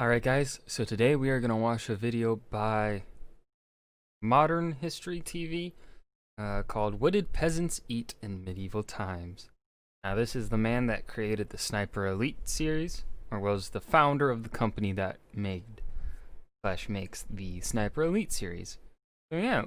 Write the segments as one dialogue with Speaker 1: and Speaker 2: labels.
Speaker 1: Alright guys, so today we are going to watch a video by Modern History TV called What Did Peasants Eat in Medieval Times? Now this is the man that created the Sniper Elite series, or was the founder of the company that makes the Sniper Elite series. So yeah,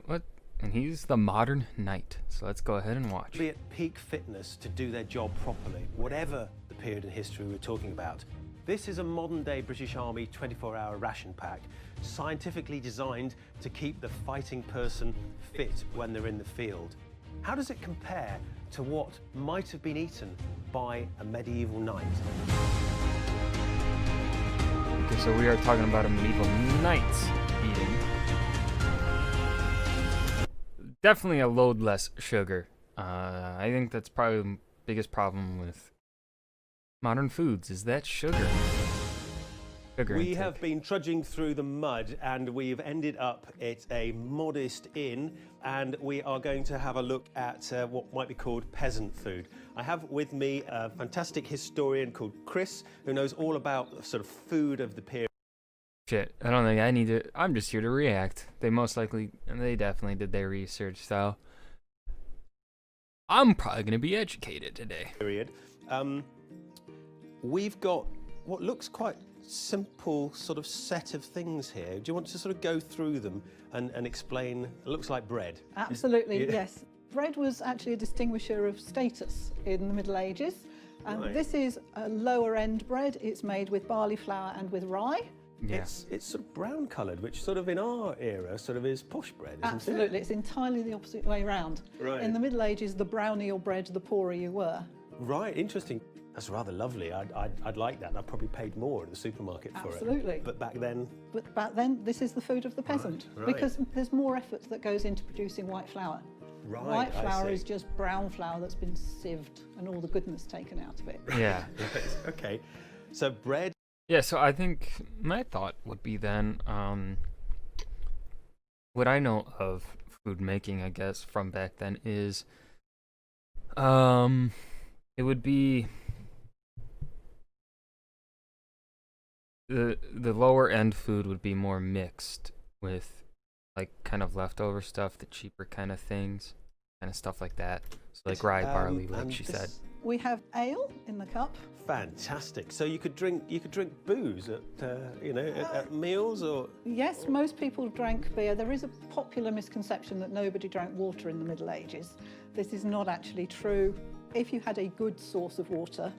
Speaker 1: and he's the modern knight, so let's go ahead and watch.
Speaker 2: Be at peak fitness to do their job properly, whatever the period in history we're talking about. This is a modern-day British Army 24-hour ration pack, scientifically designed to keep the fighting person fit when they're in the field. How does it compare to what might have been eaten by a medieval knight?
Speaker 1: Okay, so we are talking about a medieval knight eating. Definitely a load less sugar. I think that's probably the biggest problem with modern foods, is that sugar.
Speaker 2: We have been trudging through the mud and we've ended up at a modest inn, and we are going to have a look at what might be called peasant food. I have with me a fantastic historian called Chris, who knows all about sort of food of the period.
Speaker 1: Shit, I don't think I need to. I'm just here to react. They definitely did their research, so I'm probably going to be educated today.
Speaker 2: We've got what looks quite simple sort of set of things here. Do you want to sort of go through them and explain? It looks like bread.
Speaker 3: Absolutely, yes. Bread was actually a distinguisher of status in the Middle Ages. And This is a lower end bread. It's made with barley flour and with rye.
Speaker 1: Yeah.
Speaker 2: It's sort of brown coloured, which sort of in our era sort of is posh bread, isn't
Speaker 3: Absolutely,
Speaker 2: it?
Speaker 3: it's entirely the opposite way around.
Speaker 2: Right.
Speaker 3: In the Middle Ages, the browner your bread, the poorer you were.
Speaker 2: Right, interesting. That's rather lovely. I'd like that. I probably paid more at the supermarket for it.
Speaker 3: Absolutely.
Speaker 2: But back then...
Speaker 3: But back then, this is the food of the peasant.
Speaker 2: Right.
Speaker 3: Because there's more effort that goes into producing white flour.
Speaker 2: Right,
Speaker 3: White flour
Speaker 2: I see.
Speaker 3: is just brown flour that's been sieved and all the goodness taken out of it.
Speaker 1: Yeah.
Speaker 2: Okay, so bread.
Speaker 1: Yeah, so I think my thought would be then, what I know of food making, I guess, from back then is, it would be the lower end food would be more mixed with like kind of leftover stuff, the cheaper kind of things, kind of stuff like that. So like rye, barley, like she said.
Speaker 3: We have ale in the cup.
Speaker 2: Fantastic. So you could drink booze at at meals, or
Speaker 3: Yes, most people drank beer. There is a popular misconception that nobody drank water in the Middle Ages. This is not actually true. If you had a good source of water,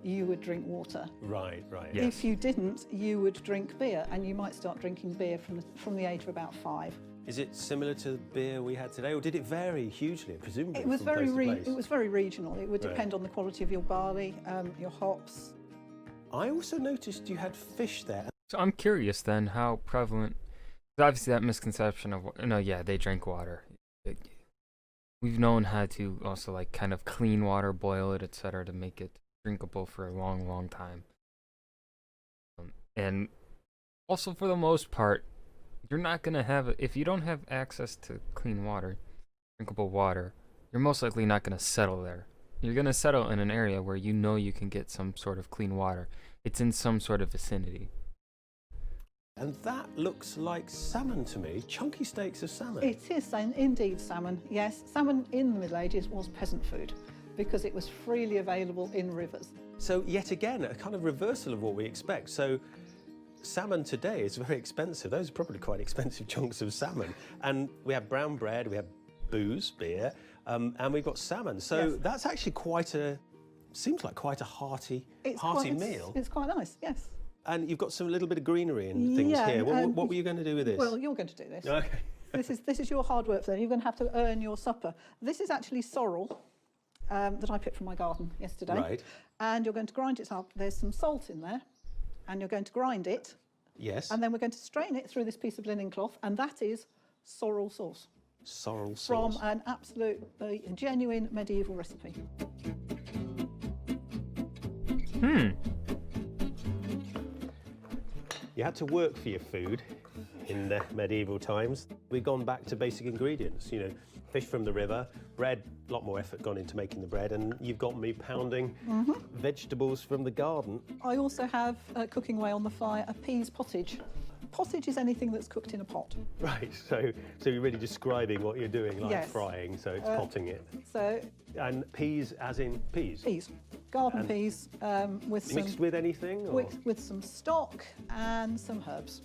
Speaker 3: you would drink water.
Speaker 2: right.
Speaker 1: Yeah.
Speaker 3: If you didn't, you would drink beer, and you might start drinking beer from the age of about 5.
Speaker 2: Is it similar to the beer we had today, or did it vary hugely? Presumably,
Speaker 3: It was
Speaker 2: from place to place?
Speaker 3: it was very regional. It would
Speaker 2: Right.
Speaker 3: depend on the quality of your barley, your hops.
Speaker 2: I also noticed you had fish there.
Speaker 1: So I'm curious then how prevalent, 'cause obviously that misconception of, no, yeah, they drink water. We've known how to also like kind of clean water, boil it, etc., to make it drinkable for a long, long time. And also for the most part, you're not gonna have, if you don't have access to clean water, drinkable water, you're most likely not gonna settle there. You're gonna settle in an area where you know you can get some sort of clean water. It's in some sort of vicinity.
Speaker 2: And that looks like salmon to me, chunky steaks of salmon.
Speaker 3: It is indeed salmon, yes. Salmon in the Middle Ages was peasant food because it was freely available in rivers.
Speaker 2: So yet again, a kind of reversal of what we expect. So salmon today is very expensive. Those are probably quite expensive chunks of salmon. And we have brown bread, we have booze, beer, and we've got salmon. So
Speaker 3: Yes.
Speaker 2: that's actually seems like quite a hearty meal.
Speaker 3: It's quite nice, yes.
Speaker 2: And you've got some little bit of greenery and things
Speaker 3: Yeah,
Speaker 2: here. What were you going to do with this?
Speaker 3: Well, you're going to do this.
Speaker 2: Okay.
Speaker 3: This is your hard work for them. You're going to have to earn your supper. This is actually sorrel that I picked from my garden yesterday.
Speaker 2: Right.
Speaker 3: And you're going to grind it up. There's some salt in there. And you're going to grind it.
Speaker 2: Yes.
Speaker 3: And then we're going to strain it through this piece of linen cloth. And that is sorrel sauce.
Speaker 2: Sorrel sauce.
Speaker 3: From an absolutely genuine medieval recipe.
Speaker 2: You had to work for your food in the medieval times. We've gone back to basic ingredients, fish from the river, bread, a lot more effort gone into making the bread, and you've got me pounding vegetables from the garden.
Speaker 3: I also have, cooking away on the fire, a peas pottage. Pottage is anything that's cooked in a pot.
Speaker 2: Right, so you're really describing what you're doing, like
Speaker 3: Yes.
Speaker 2: frying, so it's potting it.
Speaker 3: So
Speaker 2: And peas as in peas?
Speaker 3: peas, garden peas with some
Speaker 2: Mixed with anything? Or?
Speaker 3: with some stock and some herbs.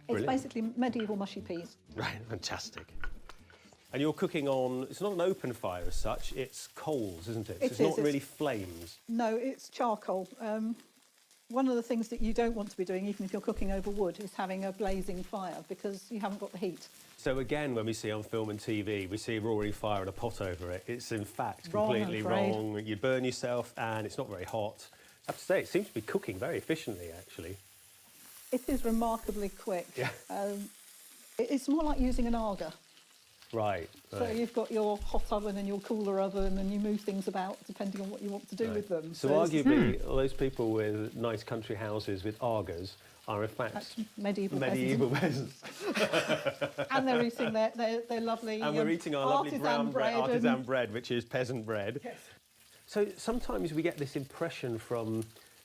Speaker 3: It's
Speaker 2: Brilliant.
Speaker 3: basically medieval mushy peas.
Speaker 2: Right, fantastic. And you're cooking on, it's not an open fire as such, it's coals, isn't it? So
Speaker 3: It
Speaker 2: it's
Speaker 3: is,
Speaker 2: not
Speaker 3: it's-
Speaker 2: really flames.
Speaker 3: No, it's charcoal. One of the things that you don't want to be doing, even if you're cooking over wood, is having a blazing fire because you haven't got the heat.
Speaker 2: So again, when we see on film and TV, we see a roaring fire and a pot over it. It's in fact
Speaker 3: Wrong, I'm
Speaker 2: completely
Speaker 3: afraid.
Speaker 2: wrong. You burn yourself and it's not very hot. I have to say, it seems to be cooking very efficiently, actually.
Speaker 3: It is remarkably quick.
Speaker 2: Yeah.
Speaker 3: It's more like using an Arga.
Speaker 2: Right.
Speaker 3: So
Speaker 2: right.
Speaker 3: you've got your hot oven and your cooler oven and you move things about depending on what you want to do
Speaker 2: Right.
Speaker 3: with them.
Speaker 2: So
Speaker 3: this is
Speaker 2: arguably, all those people with nice country houses with Argas are in fact
Speaker 3: actually medieval
Speaker 2: peasants.
Speaker 3: peasants. And they're eating their lovely
Speaker 2: And we're eating our lovely
Speaker 3: artisan
Speaker 2: brown bread,
Speaker 3: and-
Speaker 2: artisan bread, which is peasant bread.
Speaker 3: Yes.
Speaker 2: So sometimes we get this impression from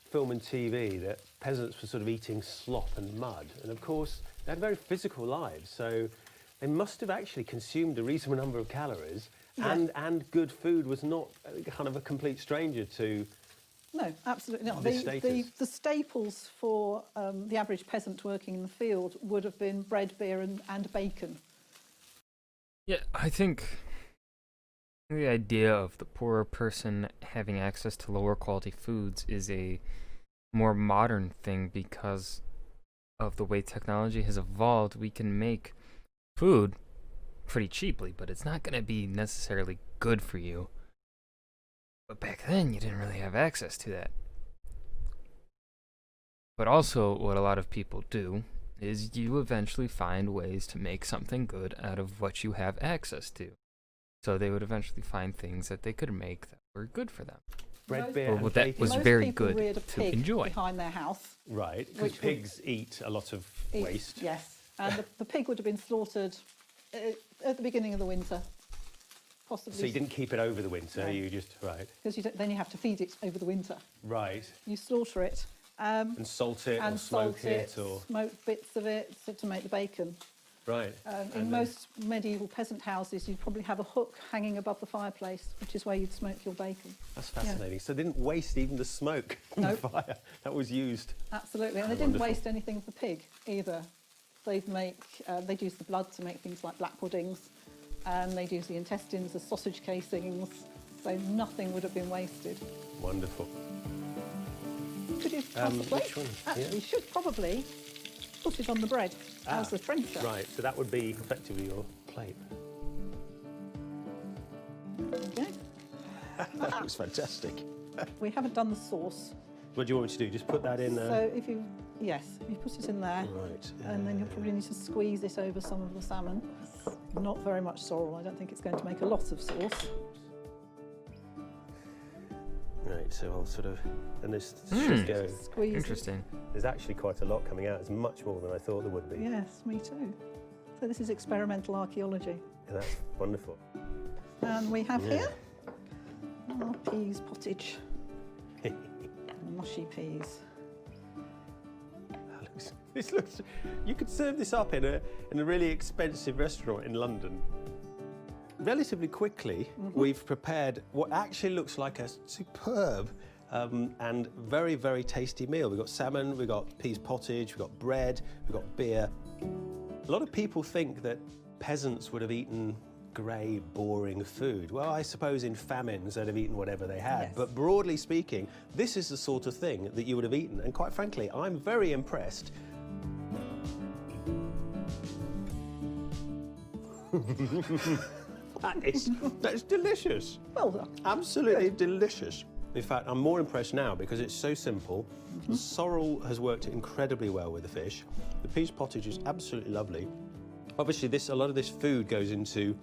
Speaker 2: film and TV that peasants were sort of eating slop and mud. And of course, they had very physical lives. So they must have actually consumed a reasonable number of calories.
Speaker 3: Yeah.
Speaker 2: And good food was not kind of a complete stranger to...
Speaker 3: No, absolutely not.
Speaker 2: This status.
Speaker 3: The staples for the average peasant working in the field would have been bread, beer and bacon.
Speaker 1: Yeah, I think the idea of the poorer person having access to lower quality foods is a more modern thing because of the way technology has evolved. We can make food pretty cheaply, but it's not going to be necessarily good for you. But back then, you didn't really have access to that. But also, what a lot of people do is you eventually find ways to make something good out of what you have access to. So they would eventually find things that they could make that were good for them.
Speaker 2: Bread,
Speaker 3: Most-
Speaker 2: beer,
Speaker 1: Or
Speaker 2: and
Speaker 1: what that
Speaker 2: bacon.
Speaker 1: was
Speaker 3: Most
Speaker 1: very
Speaker 3: people
Speaker 1: good
Speaker 3: reared a
Speaker 1: to
Speaker 3: pig
Speaker 1: enjoy.
Speaker 3: behind their house.
Speaker 2: Right, because
Speaker 3: Which would-
Speaker 2: pigs eat a lot of waste.
Speaker 3: Yes, and the pig would have been slaughtered at the beginning of the winter, possibly.
Speaker 2: So you didn't keep it over the winter,
Speaker 3: No.
Speaker 2: you just... Right,
Speaker 3: Because then you have to feed it over the winter.
Speaker 2: right.
Speaker 3: You slaughter it
Speaker 2: And salt it or
Speaker 3: and
Speaker 2: smoke
Speaker 3: salt
Speaker 2: it or...
Speaker 3: smoke bits of it to make the bacon.
Speaker 2: Right.
Speaker 3: In
Speaker 2: And then-
Speaker 3: most medieval peasant houses, you'd probably have a hook hanging above the fireplace, which is where you'd smoke your bacon.
Speaker 2: That's fascinating. So they didn't waste even the smoke from the
Speaker 3: Nope.
Speaker 2: fire. That was used.
Speaker 3: Absolutely, and they
Speaker 2: Oh,
Speaker 3: didn't
Speaker 2: wonderful.
Speaker 3: waste anything of the pig either. They'd use the blood to make things like black puddings, and they'd use the intestines as sausage casings, so nothing would have been wasted.
Speaker 2: Wonderful.
Speaker 3: Could you pass the plate?
Speaker 2: which one?
Speaker 3: Actually,
Speaker 2: Yeah.
Speaker 3: you should probably put it on the bread as the trencher.
Speaker 2: Right, so that would be effectively your plate.
Speaker 3: Okay.
Speaker 2: That was fantastic.
Speaker 3: We haven't done the sauce,
Speaker 2: What do you want me to do? Just put that in there?
Speaker 3: so if you put it in there,
Speaker 2: Right.
Speaker 3: and then you'll probably need to squeeze it over some of the salmon. Not very much sorrel. I don't think it's going to make a lot of sauce.
Speaker 2: Right, so I'll sort of... And this should go...
Speaker 3: Squeeze.
Speaker 1: Interesting.
Speaker 2: There's actually quite a lot coming out. It's much more than I thought there would be.
Speaker 3: Yes, me too. So this is experimental archaeology.
Speaker 2: And that's wonderful.
Speaker 3: And we have
Speaker 2: Yeah.
Speaker 3: here our peas pottage. Mushy peas.
Speaker 2: This looks... You could serve this up in a really expensive restaurant in London. Relatively quickly, we've prepared what actually looks like a superb and very, very tasty meal. We've got salmon, we've got peas pottage, we've got bread, we've got beer. A lot of people think that peasants would have eaten grey, boring food. Well, I suppose in famines they'd have eaten whatever they had.
Speaker 3: Yes.
Speaker 2: But broadly speaking, this is the sort of thing that you would have eaten. And quite frankly, I'm very impressed. That's delicious.
Speaker 3: Well done.
Speaker 2: Absolutely delicious. In fact, I'm more impressed now because it's so simple. The sorrel has worked incredibly well with the fish. The peas pottage is absolutely lovely. Obviously, a lot of this food goes into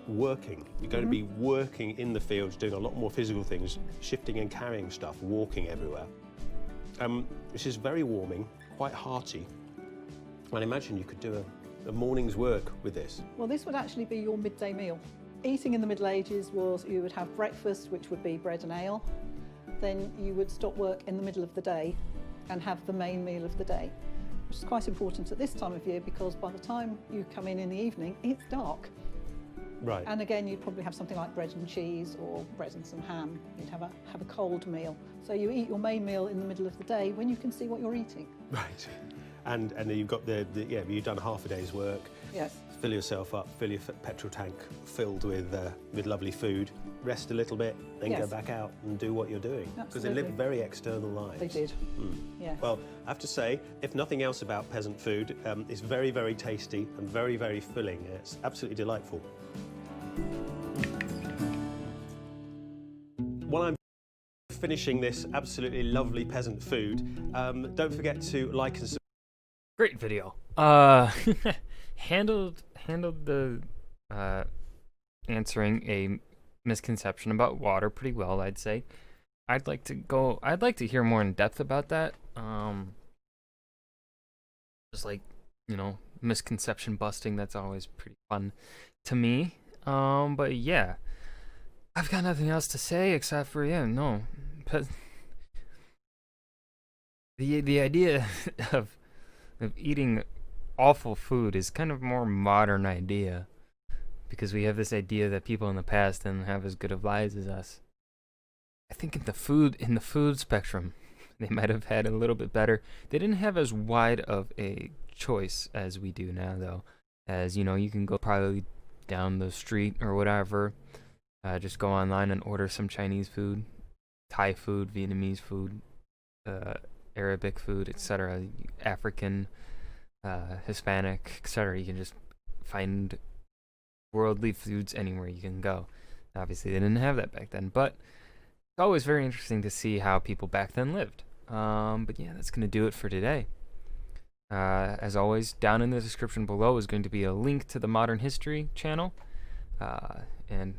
Speaker 2: working. You're going to be working in the fields, doing a lot more physical things, shifting and carrying stuff, walking everywhere. This is very warming, quite hearty. And I imagine you could do a morning's work with this.
Speaker 3: Well, this would actually be your midday meal. Eating in the Middle Ages was you would have breakfast, which would be bread and ale. Then you would stop work in the middle of the day and have the main meal of the day, which is quite important at this time of year because by the time you come in the evening, it's dark.
Speaker 2: Right.
Speaker 3: And again, you'd probably have something like bread and cheese or bread and some ham. You'd have a cold meal. So you eat your main meal in the middle of the day when you can see what you're eating.
Speaker 2: Right. And then you've got you've done half a day's work.
Speaker 3: Yes.
Speaker 2: Fill yourself up, fill your petrol tank filled with lovely food, rest a little bit, then go
Speaker 3: Yes.
Speaker 2: back out and do what you're doing. Because they
Speaker 3: Absolutely.
Speaker 2: live very external lives.
Speaker 3: They did. Yeah.
Speaker 2: Well, I have to say, if nothing else about peasant food, it's very, very tasty and very, very filling. It's absolutely delightful. While I'm finishing this absolutely lovely peasant food, don't forget to like and subscribe.
Speaker 1: Great video. Handled the answering a misconception about water pretty well, I'd say. I'd like to hear more in depth about that. Just like, misconception busting, that's always pretty fun to me. But yeah. I've got nothing else to say except for the idea of eating awful food is kind of more modern idea, because we have this idea that people in the past didn't have as good of lives as us. I think in the food spectrum, they might have had a little bit better. They didn't have as wide of a choice as we do now, though. As you can go probably down the street or whatever, just go online and order some Chinese food, Thai food, Vietnamese food, Arabic food, etc., African, Hispanic, etc. You can just find worldly foods anywhere you can go. Obviously, they didn't have that back then, but it's always very interesting to see how people back then lived. But yeah, that's going to do it for today. As always, down in the description below is going to be a link to the Modern History channel. And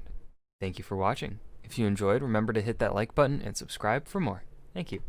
Speaker 1: thank you for watching. If you enjoyed, remember to hit that like button and subscribe for more. Thank you.